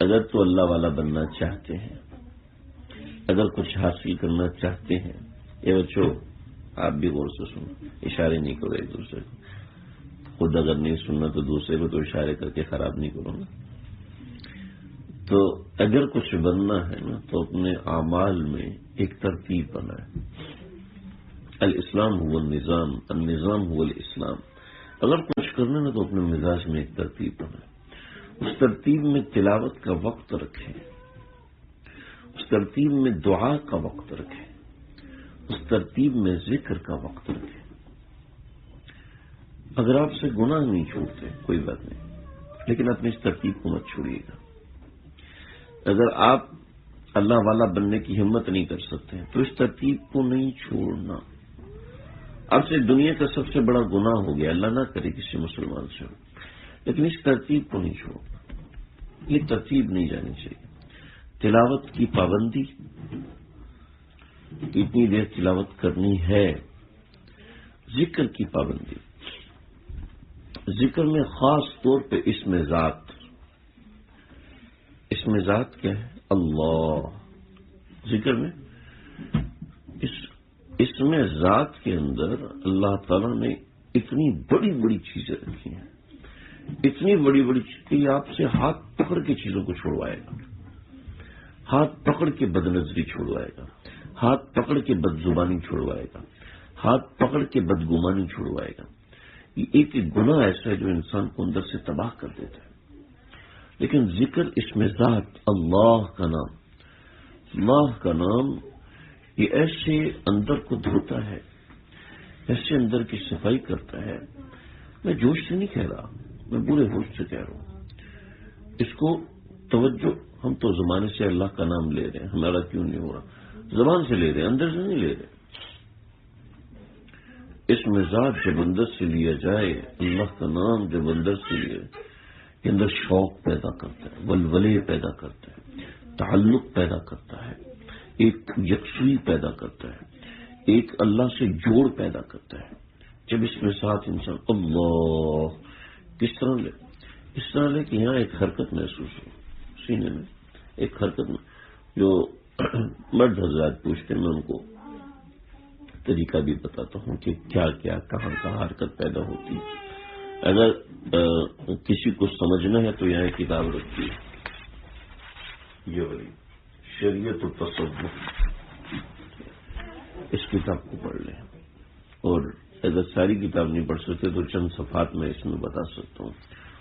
اگر تو اللہ والا بننا چاہتے ہیں، اگر کچھ حاصل کرنا چاہتے ہیں، یہ بچوں آپ بھی غور سے سنو، اشارے نہیں کرو ایک دوسرے کو. خود اگر نہیں سننا تو دوسرے کو تو اشارے کر کے خراب نہیں کرو نا. تو اگر کچھ بننا ہے نا تو اپنے اعمال میں ایک ترتیب بنائے. الاسلام هو النظام، النظام هو الاسلام. اگر کچھ کرنا ہے تو اپنے مزاج میں ایک ترتیب بنائے. اس ترتیب میں تلاوت کا وقت رکھیں، اس ترتیب میں دعا کا وقت رکھیں، اس ترتیب میں ذکر کا وقت رکھیں. اگر آپ سے گناہ نہیں چھوٹتے کوئی بات نہیں، لیکن اپنی اس ترتیب کو مت چھوڑیے گا. اگر آپ اللہ والا بننے کی ہمت نہیں کر سکتے تو اس ترتیب کو نہیں چھوڑنا. اب سے دنیا کا سب سے بڑا گناہ ہو گیا، اللہ نہ کرے کسی مسلمان سے، لیکن اس ترتیب کو نہیں چھوڑنا. یہ ترتیب نہیں جانی چاہیے. تلاوت کی پابندی، اتنی دیر تلاوت کرنی ہے. ذکر کی پابندی، ذکر میں خاص طور پہ اسم ذات. اسم ذات کیا ہے؟ اللہ. ذکر میں اسم ذات کے اندر اللہ تعالیٰ نے اتنی بڑی بڑی چیزیں رکھی ہیں، اتنی بڑی بڑی کہ آپ سے ہاتھ پکڑ کے چیزوں کو چھوڑوائے گا، ہاتھ پکڑ کے بد نظری چھوڑوائے گا، ہاتھ پکڑ کے بد زبانی چھوڑوائے گا، ہاتھ پکڑ کے بدگمانی چھوڑوائے گا. یہ ایک گناہ ایسا ہے جو انسان کو اندر سے تباہ کر دیتا ہے. لیکن ذکر اسم ذات، اللہ کا نام، اللہ کا نام، یہ ایسے اندر کو دھوتا ہے، ایسے اندر کی صفائی کرتا ہے. میں جوش سے نہیں کہہ رہا، میں پورے ہوش سے کہہ رہا ہوں. اس کو توجہ، ہم تو زمانے سے اللہ کا نام لے رہے ہیں، ہمارا کیوں نہیں ہو رہا؟ زبان سے لے رہے ہیں، اندر سے نہیں لے رہے. اس مزاج جب اندر سے لیا جائے، اللہ کا نام جب اندر سے لیا کے اندر شوق پیدا کرتا ہے، ولولے پیدا کرتا ہے، تعلق پیدا کرتا ہے، ایک یکسوئی پیدا کرتا ہے، ایک اللہ سے جوڑ پیدا کرتا ہے. جب اس میں ساتھ انسان اللہ کس طرح لے، اس طرح لے کہ یہاں ایک حرکت محسوس ہو سینے میں، ایک حرکت میں. جو مرد حضرات پوچھتے ہیں، میں ان کو طریقہ بھی بتاتا ہوں کہ کیا کیا کہاں کہاں حرکت پیدا ہوتی ہے. اگر کسی کو سمجھنا ہے تو یہاں کتاب رکھتی ہے، یہ والی شریعت و تصوف، اس کتاب کو پڑھ لیں. اور اگر ساری کتاب نہیں پڑھ سکتے تو چند صفحات میں اس میں بتا سکتا ہوں،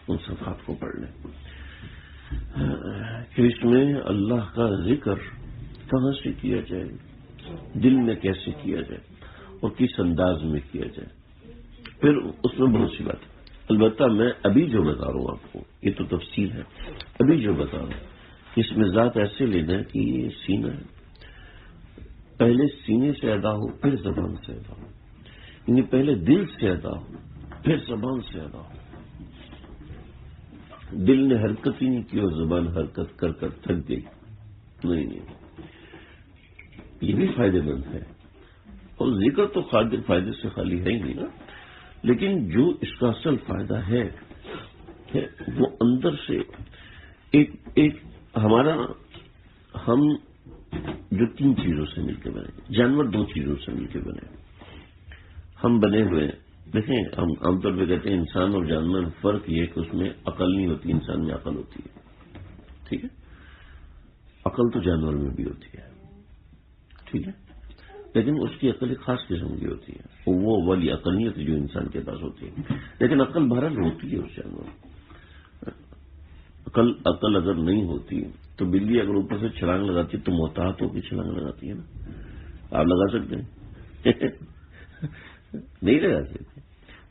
ان صفحات کو پڑھ لیں کہ اس میں اللہ کا ذکر کہاں سے کیا جائے، دل میں کیسے کیا جائے اور کس انداز میں کیا جائے. پھر اس میں بہت سی بات ہے. البتہ میں ابھی جو بتا رہا ہوں آپ کو، یہ تو تفصیل ہے، ابھی جو بتا رہا ہوں اس میں ذات ایسے لینا ہے کہ یہ سینہ ہے، پہلے سینے سے ادا ہو پھر زبان سے ادا ہو، یعنی پہلے دل سے ادا ہو پھر زبان سے ادا ہو. دل نے حرکت ہی نہیں کی اور زبان حرکت کر کر تھک گئی، نہیں، یہ بھی فائدے مند ہے. اور ذکر تو فائدے سے خالی ہے ہی نہیں نا، لیکن جو اس کا اصل فائدہ ہے وہ اندر سے ایک ہمارا، ہم جو 3 چیزوں سے مل کے بنے، جانور 2 چیزوں سے مل کے بنے، ہم بنے ہوئے. دیکھیں، ہم عام طور پہ کہتے ہیں انسان اور جانور میں فرق یہ ہے کہ اس میں عقل نہیں ہوتی، انسان میں عقل ہوتی ہے. ٹھیک ہے، عقل تو جانور میں بھی ہوتی ہے، ٹھیک ہے، لیکن اس کی عقل ایک خاص قسم کی ہوتی ہے، وہ والی عقلیت جو انسان کے پاس ہوتی ہے. لیکن عقل بہرحال ہوتی ہے اس جانور. عقل اگر نہیں ہوتی تو بلی اگر اوپر سے چھلانگ لگاتی تو محتاط ہو کے چھلانگ لگاتی ہے نا. آپ لگا سکتے ہیں؟ نہیں لگا سکتے.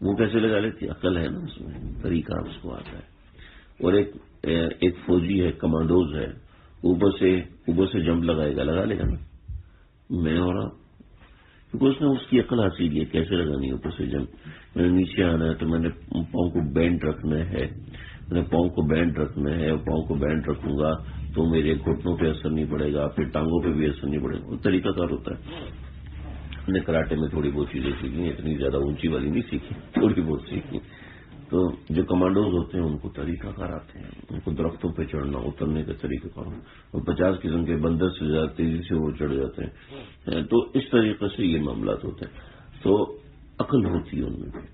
وہ کیسے لگا لیتی؟ عقل ہے نا اس میں، طریقہ اس کو آتا ہے. اور ایک فوجی ہے، کمانڈوز ہے، اوپر سے جمپ لگائے گا، لگا لے گا نا. میں اور آپ، کیونکہ اس نے اس کی عقل حاصل ہے کیسے لگانی ہے اوپر سے جمپ. میں نے نیچے آنا ہے تو میں نے پاؤں کو بینڈ رکھنا ہے، میں نے پاؤں کو بینڈ رکھنا ہے، اور پاؤں کو بینڈ رکھوں گا تو میرے گھٹنوں پہ اثر نہیں پڑے گا، پھر ٹانگوں پہ بھی اثر نہیں پڑے گا. وہ طریقہ کار ہوتا ہے. ہم نے کراٹے میں تھوڑی بہت چیزیں سیکھی، اتنی زیادہ اونچی والی نہیں سیکھی، تھوڑی بہت سیکھی. تو جو کمانڈوز ہوتے ہیں ان کو طریقہ کار آتے ہیں، ان کو درختوں پہ چڑھنا اترنے کا طریقہ کار، اور 50 قسم کے بندر سے زیادہ تیزی سے وہ چڑھ جاتے ہیں. تو اس طریقے سے یہ معاملات ہوتے ہیں. تو عقل ہوتی ہے ان میں بھی.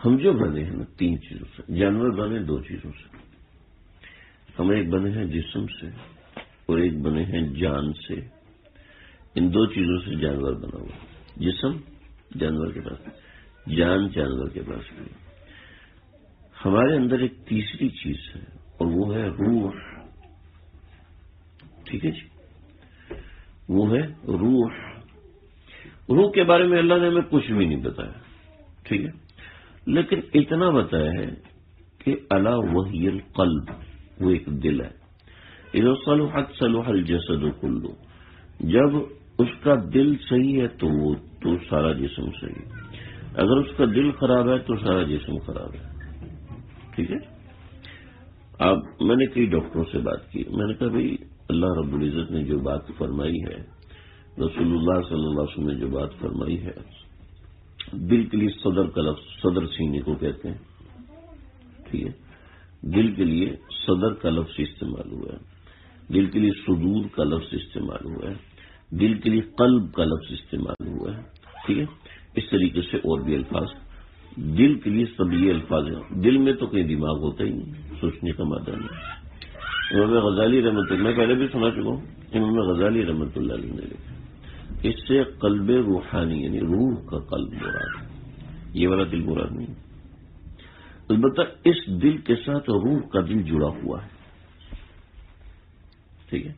ہم جو بنے ہیں نا 3 چیزوں سے، جانور بنے 2 چیزوں سے. ہم ایک بنے ہیں جسم سے اور ایک بنے ہیں جان سے. ان 2 چیزوں سے جانور بنا ہوا. جسم جانور کے پاس، جان جانور کے پاس بھی. ہمارے اندر ایک تیسری چیز ہے اور وہ ہے روح. ٹھیک ہے جی، وہ ہے روح. روح کے بارے میں اللہ نے ہمیں کچھ بھی نہیں بتایا، ٹھیک ہے، لیکن اتنا بتایا ہے کہ الا وہی القلب، وہ ایک دل ہے، اذا صلحت صلح الجسد کلہ، جب اس کا دل صحیح ہے تو سارا جسم صحیح ہے، اگر اس کا دل خراب ہے تو سارا جسم خراب ہے. ٹھیک ہے. اب میں نے کئی ڈاکٹروں سے بات کی، میں نے کہا بھائی اللہ رب العزت نے جو بات فرمائی ہے، رسول اللہ صلی اللہ علیہ وسلم نے جو بات فرمائی ہے، دل کے لیے صدر کا لفظ، صدر سینے کو کہتے ہیں. ٹھیک ہے. دل کے لیے صدر کا لفظ استعمال ہوا ہے، دل کے لیے صدور کا لفظ استعمال ہوا ہے، دل کے لیے قلب کا لفظ استعمال ہوا ہے. ٹھیک ہے. اس طریقے سے اور بھی الفاظ دل کے لیے سب یہ الفاظ ہیں. دل میں تو کوئی دماغ ہوتا ہی نہیں، سوچنے کا مادہ نہیں. امام غزالی رحمۃ اللہ، میں پہلے بھی سنا چکا ہوں، امام غزالی رحمۃ اللہ علیہ نے لکھا اس سے قلب روحانی یعنی روح کا قلب مراد ہے، یہ والا دل مراد نہیں. البتہ اس دل کے ساتھ روح کا دل جڑا ہوا ہے. ٹھیک ہے.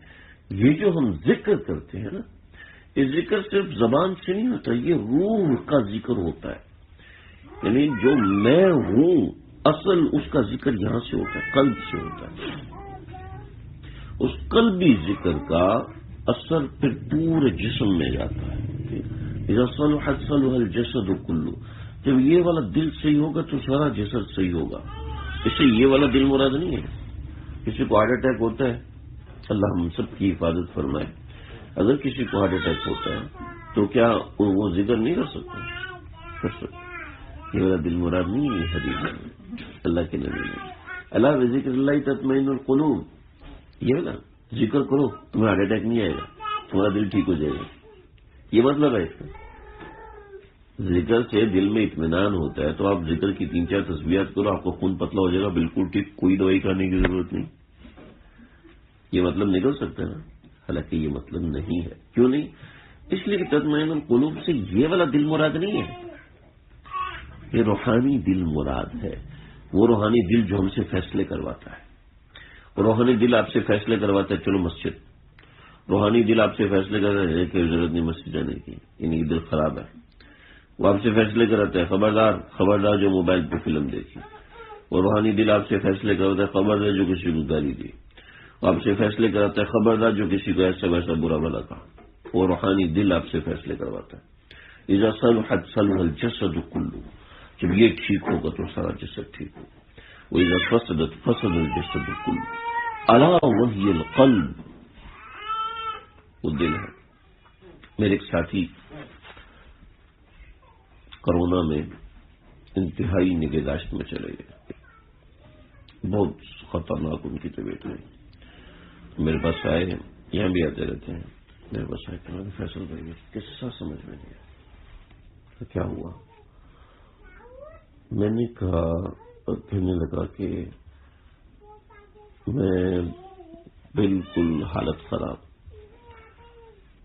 یہ جو ہم ذکر کرتے ہیں نا، یہ ذکر صرف زبان سے نہیں ہوتا، یہ روح کا ذکر ہوتا ہے. یعنی جو میں ہوں اصل اس کا ذکر یہاں سے ہوتا ہے، قلب سے ہوتا ہے. اس قلبی ذکر کا اثر پھر پورے جسم میں جاتا ہے. اذا صلحت صلح الجسد کلہ، جب یہ والا دل صحیح ہوگا تو سارا جسد صحیح ہوگا. اس سے یہ والا دل مراد نہیں ہے. کسی کو ہارٹ اٹیک ہوتا ہے، اللہ ہم سب کی حفاظت فرمائے، اگر کسی کو ہارٹ اٹیک ہوتا ہے تو کیا وہ ذکر نہیں کر سکتا؟ کر سکتا. یہ والا دل مراد نہیں ہے حدیث میں. اللہ کے نبی نے الا بذکر اللہ تطمئن القلوب، یہ والا ذکر کرو تمہیں ہارٹ اٹیک نہیں آئے گا، تمہارا دل ٹھیک ہو جائے گا. یہ مطلب ہے اس کا. ذکر سے دل میں اطمینان ہوتا ہے، تو آپ ذکر کی 3-4 تسبیحات کرو، آپ کو خون پتلا ہو جائے گا، بالکل ٹھیک، کوئی دوائی کھانے کی ضرورت نہیں. یہ مطلب نکل سکتا ہے نا، حالانکہ یہ مطلب نہیں ہے. کیوں نہیں؟ اس لیے کہ تطمئن القلوب سے یہ والا دل مراد نہیں ہے، یہ روحانی دل مراد ہے. وہ روحانی دل جو ہم سے فیصلے کرواتا ہے. روحانی دل آپ سے فیصلے کرواتا ہے چلو مسجد، روحانی دل آپ سے فیصلے کرتا ہے کوئی ضرورت نہیں مسجد جانے کی، یعنی دل خراب ہے. وہ آپ سے فیصلے کراتا ہے خبردار جو موبائل پہ فلم دیکھی. اور روحانی دل آپ سے فیصلے کرواتا ہے خبردار جو کسی کو گالی دی. وہ آپ سے فیصلے کراتا ہے خبردار جو کسی کو ایسا ویسا برا بھلا کہا. وہ روحانی دل آپ سے فیصلے کرواتا ہے. اذا صلحت صلح الجسد کلہ، جب یہ ٹھیک ہوگا تو سارا جسد ٹھیک ہوگا. وإذا فسدت فسد الجسد كله الا وهي القلب، وہ دل ہے. میرے ایک ساتھی کرونا میں انتہائی نگہداشت میں چلے گئے، بہت خطرناک ان کی طبیعت میں. میرے پاس آئے، یہاں بھی آتے رہتے ہیں، میرے پاس آئے کہ فیصل بھائی قصہ سمجھ میں نہیں آیا. تو کیا ہوا؟ میں نے کہا، کہنے لگا کہ میں بالکل حالت خراب.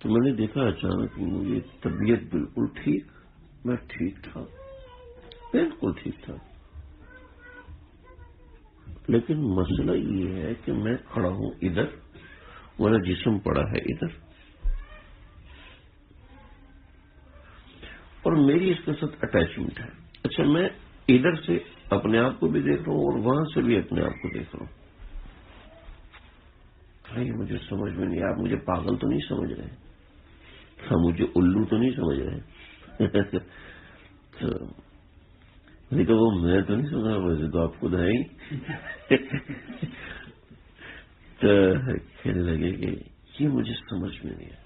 تو میں نے دیکھا اچانک مجھے طبیعت بالکل ٹھیک، میں ٹھیک تھا، بالکل ٹھیک تھا، لیکن مسئلہ یہ ہے کہ میں کھڑا ہوں ادھر، میرا جسم پڑا ہے ادھر، اور میری اس کے ساتھ اٹیچمنٹ ہے. اچھا، میں ادھر سے اپنے آپ کو بھی دیکھ رہا ہوں اور وہاں سے بھی اپنے آپ کو دیکھ رہا ہوں. بھائی مجھے سمجھ میں نہیں، آپ مجھے پاگل تو نہیں سمجھ رہے، مجھے الو تو نہیں سمجھ رہے. تو وہ میں تو نہیں سمجھ رہا، ویسے تو آپ خود ہے ہی. تو کہنے لگے کہ یہ مجھے سمجھ میں نہیں ہے.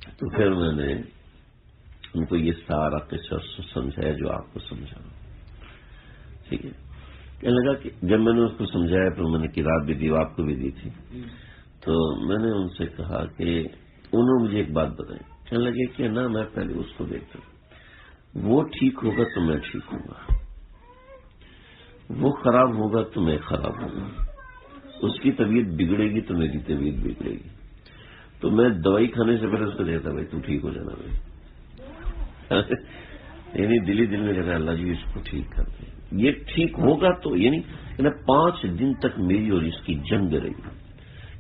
تو پھر میں نے ان کو یہ سارا قصہ سمجھایا جو آپ کو سمجھا. ٹھیک ہے. کہنے لگا کہ جب میں نے اس کو سمجھایا، پھر میں نے کتاب بھی دی، آپ کو بھی دی تھی، تو میں نے ان سے کہا کہ انہوں نے مجھے ایک بات بتائی. کہنے لگے کہ نہ، میں پہلے اس کو دیکھتا ہوں، وہ ٹھیک ہوگا تو میں ٹھیک ہوں گا، وہ خراب ہوگا تو میں خراب ہوں گا، اس کی طبیعت بگڑے گی تو میری طبیعت بگڑے گی. تو میں دوائی کھانے سے پہلے اس کو دیتا بھائی تو ٹھیک ہو جانا بھائی. یعنی دلی دل میں کہتا ہے اللہ جی اس کو ٹھیک کرتے ہیں، یہ ٹھیک ہوگا تو. یعنی 5 دن تک میری اور اس کی جنگ رہی.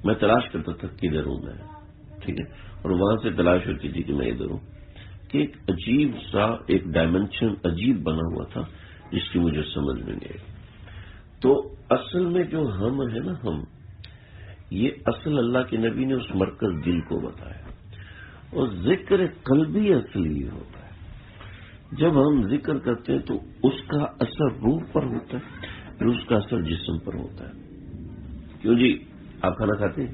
میں تلاش کرتا تھا کدھر ہوں میں، ٹھیک ہے، اور وہاں سے تلاش ہوتی تھی کہ میں ادھر ہوں. کہ ایک عجیب سا ایک ڈائمینشن عجیب بنا ہوا تھا جس کی مجھے سمجھ میں نہیں آئی. تو اصل میں جو ہم ہے نا، ہم یہ اصل اللہ کے نبی نے اس مرکز دل کو بتایا، اور ذکر قلبی اصل یہ ہوتا ہے۔ جب ہم ذکر کرتے ہیں تو اس کا اثر روح پر ہوتا ہے، پھر اس کا اثر جسم پر ہوتا ہے۔ کیوں جی، آپ کھانا کھاتے ہیں؟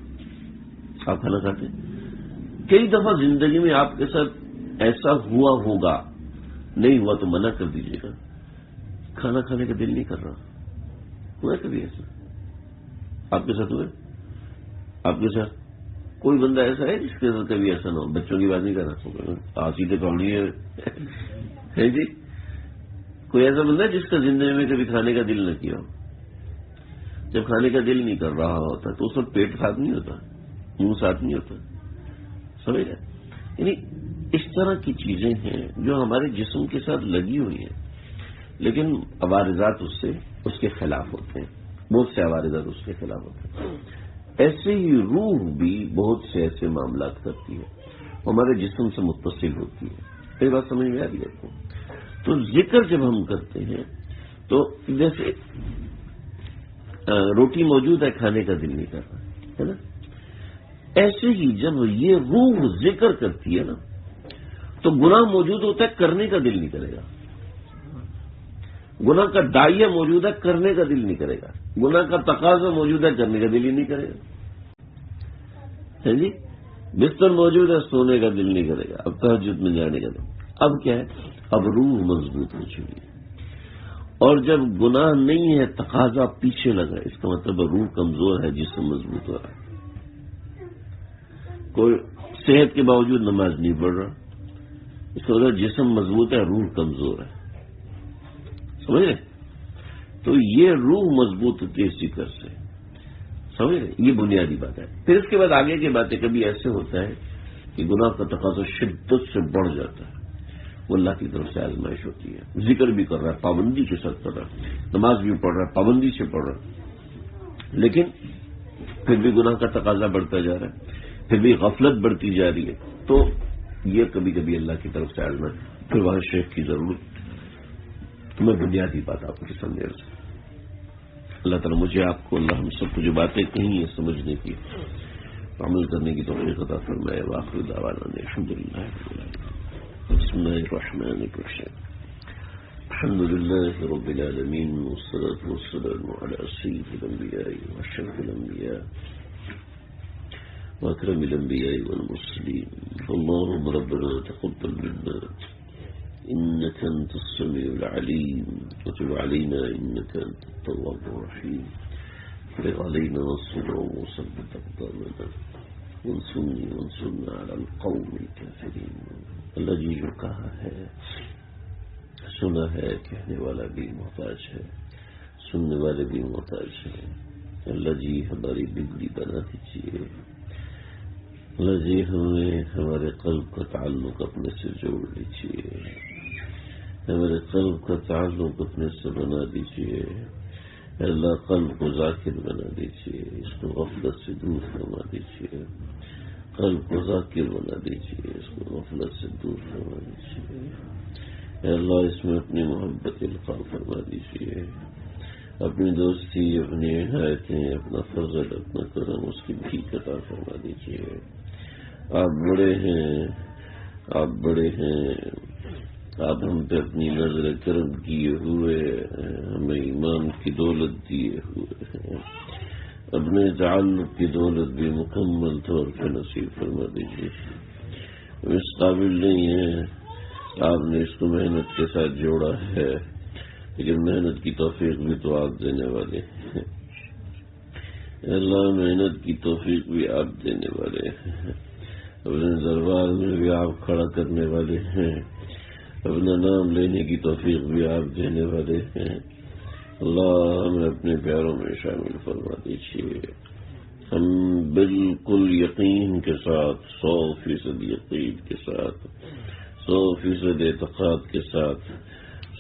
آپ کھانا کھاتے ہیں؟ کئی دفعہ زندگی میں آپ کے ساتھ ایسا ہوا ہوگا، نہیں ہوا تو منع کر دیجیے گا، کھانا کھانے کا دل نہیں کر رہا۔ ہوا کبھی ایسا آپ کے ساتھ؟ ہوئے آپ کے ساتھ؟ کوئی بندہ ایسا ہے جس کے ساتھ کبھی ایسا نہ ہو؟ بچوں کی بات نہیں کر رہا، آسی کے کہانی ہے جی، کوئی ایسا بندہ ہے جس کا زندگی میں کبھی کھانے کا دل نہ کیا ہو؟ جب کھانے کا دل نہیں کر رہا ہوتا تو اس وقت پیٹ صاف نہیں ہوتا، منہ صاف نہیں ہوتا، سمجھ گئے؟ یعنی اس طرح کی چیزیں ہیں جو ہمارے جسم کے ساتھ لگی ہوئی ہیں، لیکن عوارضات اس کے خلاف ہوتے ہیں، بہت سے عوارضات اس کے خلاف ہوتے ہیں۔ ایسے ہی روح بھی بہت سے ایسے معاملات کرتی ہے، ہمارے جسم سے متصل ہوتی ہے۔ یہ بات سمجھ میں آ رہی ہے آپ کو؟ تو ذکر جب ہم کرتے ہیں تو جیسے روٹی موجود ہے، کھانے کا دل نہیں کر رہا ہے نا، ایسے ہی جب یہ روح ذکر کرتی ہے نا تو گناہ موجود ہوتا ہے، کرنے کا دل نہیں کرے گا۔ گناہ کا دائیا موجود ہے، کرنے کا دل نہیں کرے گا۔ گناہ کا تقاضا موجود ہے، کرنے کا دل ہی نہیں کرے گا، ہے جی۔ بستر موجود ہے، سونے کا دل نہیں کرے گا، اب تہجد میں جانے کا دل۔ اب کیا ہے؟ اب روح مضبوط ہو چکی ہے، اور جب گناہ نہیں ہے، تقاضا پیچھے لگا، اس کا مطلب روح کمزور ہے، جسم مضبوط ہو رہا ہے۔ کوئی صحت کے باوجود نماز نہیں پڑھ رہا، اس کا مطلب جسم مضبوط ہے، روح کمزور ہے، سمجھ رہے؟ تو یہ روح مضبوط ہوتی ہے ذکر سے، سمجھ رہے؟ یہ بنیادی بات ہے۔ پھر اس کے بعد آگے کی باتیں، کبھی ایسے ہوتا ہے کہ گناہ کا تقاضا شدت سے بڑھ جاتا ہے، وہ اللہ کی طرف سے آزمائش ہوتی ہے۔ ذکر بھی کر رہا ہے، پابندی کے ساتھ پڑھ رہا ہے، نماز بھی پڑھ رہا ہے، پابندی سے پڑھ رہا ہے، لیکن پھر بھی گناہ کا تقاضا بڑھتا جا رہا ہے، پھر بھی غفلت بڑھتی جا رہی ہے۔ تو یہ کبھی کبھی اللہ کی طرف سے آزمائش، پھر وہاں شیخ کی ضرورت۔ میں بنیادی بات آپ کے سامنے عرض کروں۔ اللہ تعالیٰ مجھے، آپ کو، اللہ ہم سب کو جو باتیں کہیں ہیں سمجھنے کی، عمل کرنے کی توفیق عطا فرمائے۔ وآخر دعوانا الحمدللہ رب العالمین۔ بسم اللہ الرحمن الرحیم۔ الحمد للہ رب العالمین، والصلاة والسلام علی سید الانبیاء واشرف الانبیاء واکرم الانبیاء والمرسلین۔ اللهم ربنا تقبل منا إنك أنت السميع العليم، وتب علينا إنك أنت التواب الرحيم، فرغ علينا الصبر وثبت أقدامنا وانصرنا على القوم الكافرين۔ اللہ جی جو کہا ہے، سنا ہے، کہنے والا بھی محتاج ہے، سننے والے بھی محتاج ہے۔ اللہ جی ہماری بگڑی بنا دیجیے، اللہ جی ہمیں ہمارے قلب کا تعلق اپنے سے جوڑ لیجیے، ہمارے قلب کا تعلق اپنے سے بنا دیجیے۔ اللہ قلب کو ذاکر بنا دیجیے، اس کو غفلت سے دور فرما دیجیے۔ قلب کو ذاکر بنا دیجیے، اس کو غفلت سے دور فرما دیجیے۔ اللہ اس میں اپنی محبت القاء فرما دیجیے، اپنی دوستی، اپنی عنایتیں، اپنا فضل، اپنا کرم، اس کی بھیک عطا فرما دیجیے۔ آپ بڑے ہیں، آپ بڑے ہیں، آپ ہم پہ اپنی نظر کرم کیے ہوئے، ہمیں ایمان کی دولت دیے ہوئے ہیں، اپنے تعلق کی دولت بھی مکمل طور پہ نصیب فرما دیجیے۔ ہم اس قابل نہیں ہیں، آپ نے اس کو محنت کے ساتھ جوڑا ہے، لیکن محنت کی توفیق بھی تو آپ دینے والے ہیں۔ اللہ محنت کی توفیق بھی آپ دینے والے ہیں، اپنے دربار میں بھی آپ کھڑا کرنے والے ہیں، اپنا نام لینے کی توفیق بھی آپ دینے والے ہیں۔ اللہ ہمیں اپنے پیاروں میں شامل فرما دیجیے۔ ہم بالکل یقین کے ساتھ، 100% یقین کے ساتھ، 100% اعتقاد کے ساتھ،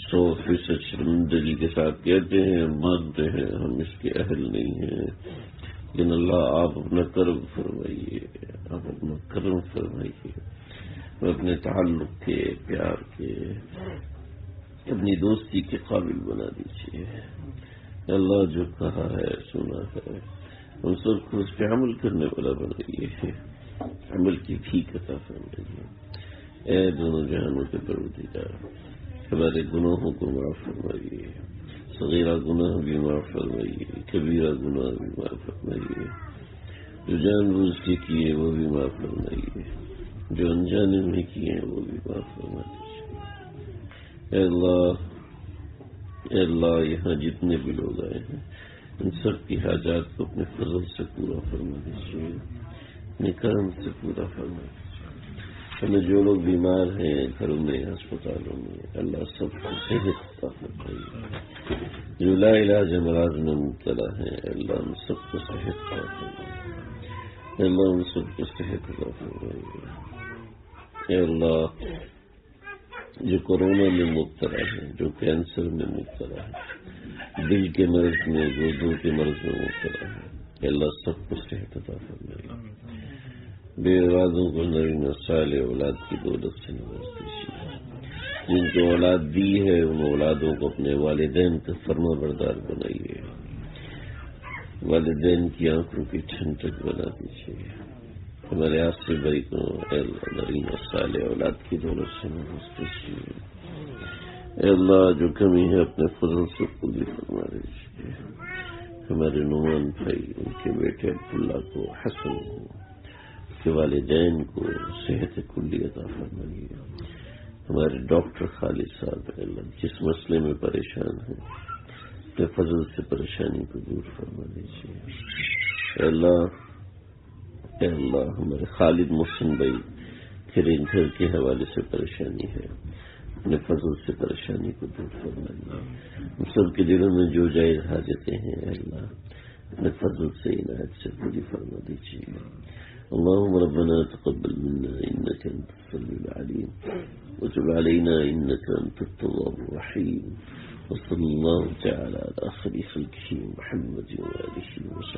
100% شرمندگی کے ساتھ کہتے ہیں، مانتے ہیں ہم اس کے اہل نہیں ہیں، لیکن اللہ آپ اپنا کرم فرمائیے، آپ اپنا کرم فرمائیے، اپنے تعلق کے، پیار کے، اپنی دوستی کے قابل بنا دیجیے۔ اللہ جو کہا ہے سنا ہے ہم سب کو اس پہ عمل کرنے والا بنائیے، عمل کی ٹھیک عطا فرمائیے۔ اے دونوں جہانوں کے پروردگار، ہمارے گناہوں کو معاف فرمائیے، صغیرہ گناہ بھی معاف فرمائیے، کبیرہ گناہ بھی معاف فرمائیے، جو جان بوجھ کے کیے وہ بھی معاف فرمائیے، جو انجانے میں کیے ہیں وہ بھی معاف فرما دیجیے۔ اے اللہ یہاں جتنے بھی لوگ آئے ہیں ان سب کی حاجات کو اپنے فضل سے پورا فرما دیجیے، اپنے کرم سے پورا فرما دیجیے۔ ہمیں جو لوگ بیمار ہیں گھروں میں ہسپتالوں میں، اللہ سب کو صحت عطا فرمائیے۔ جو لا علاج امراض میں مبتلا ہیں اللہ ان سب کو صحت عطا فرمائیے، اللہ ان سب کو صحت عطا فرمائیے۔ اے اللہ جو کورونا میں مبتلا ہے، جو کینسر میں مبتلا ہے، دل کے مرض میں، گردوں کے مرض میں مبتلا ہے، اللہ سب کو صحت عطا فرمائیے۔ بے اولادوں کو نرین صالح اولاد کی دولت سے نواز دیجیے۔ جن کو اولاد دی ہے ان اولادوں کو اپنے والدین کا فرما بردار بنائیے، والدین کی آنکھوں کی ٹھنڈک بنا دیجیے۔ ہمارے آصف بھائی کو اے اللہ نرین صالح اولاد کی دولت سے نواز دیجیے۔ اے اللہ جو کمی ہے اپنے فضل سے پوری فرما دیجیے۔ ہمارے نعمان بھائی ان کے بیٹے عبداللہ کو، حسن کو، کے والدین کو صحت کلی عطا فرمائیے۔ ہمارے ڈاکٹر خالد صاحب اللہ جس مسئلے میں پریشان ہیں اپنے فضل سے پریشانی کو دور فرما دیجیے۔ اے اللہ ہمارے خالد محسن بھائی پھر گھر کے حوالے سے پریشانی ہے، اپنے فضل سے پریشانی کو دور فرمائیے۔ ہم سب کے دلوں میں جو جائز حاجتیں ہیں اے اللہ اپنے فضل سے عنایت سے پوری فرما دیجیے۔ اللهم ربنا تقبل منا إنك أنت السميع العليم وتب علينا إنك أنت التواب الرحيم، وصلى الله تعالى على خير خلقه محمد وآله وصحبه